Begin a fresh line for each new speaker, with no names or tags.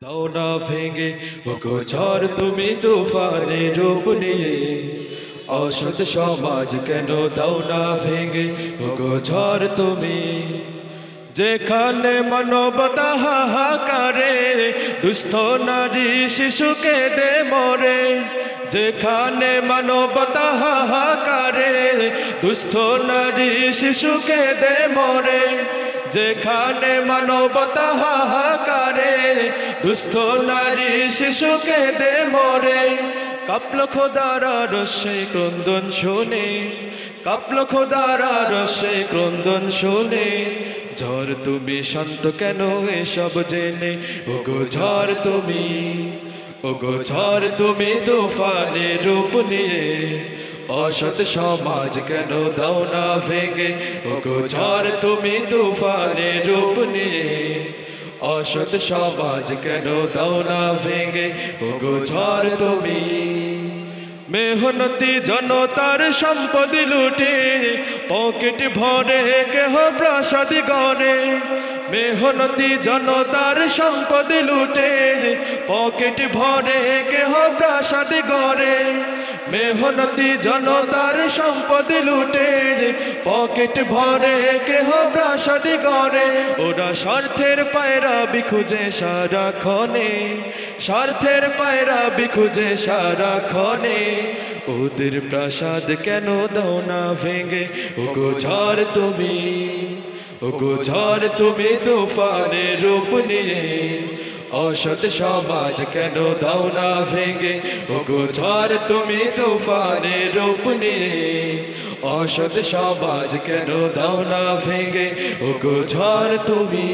দাও না ভেঙে ওগো ঝড় তুমি তুফানে রূপ নিয়ে অসৎ সমাজ কেন দাও না ভেঙে ওগো ঝড় তুমি যেখানে মানবতা হাহাকারে দুস্থ নারী শিশুকে দে মরে যেখানে মানবতা হাহাকারে দুস্থ নারী শিশুকে দে মরে যেখানে মানবতা হাহাকারে দুস্থ নারী শিশুকে দে মরে কাঁপল খোদার রসে ক্রন্দন শুনে কাঁপল খোদার রসে ক্রন্দন শুনে ঝড় তুমি শান্ত কেন এসব জেনে ওগো ঝড় তুমি ওগো ঝড় তুমি তুফানে রূপ নিয়ে অসৎ সমাজ কেন দাও না ভেঙে ওগো ঝড় তুমি তুফানে রূপ নিয়ে অসৎ সমাজ কেন দাও না ভেঙে ওগো ঝড় তুমি মেহনতি জনতার সম্পদ লুটে পকেট ভরে কেহ প্রাসাদ গড়ে মেহনতি জনতার সম্পদ লুটে পকেট ভরে কেহ প্রাসাদ গড়ে মেহনতি জনতার সম্পদ লুটে পকেট ভরে কেহ প্রাসাদ গড়ে ওরা স্বার্থের পায়রা বিখুঁজে সারাক্ষণে স্বার্থের পায়রা বিখুঁজে সারাক্ষণে ওদের প্রাসাদ কেন দাও না ভেঙে ওগো ঝড় তুমি ওগো ঝড় তুমি তুফানে রূপ নিয়ে অসৎ সমাজ কেন দাও না ভেঙে ওগো ঝড় তুমি তুফানে রূপ নিয়ে অসৎ সমাজ কেন দাও না ভেঙে ওগো ঝড় তুমি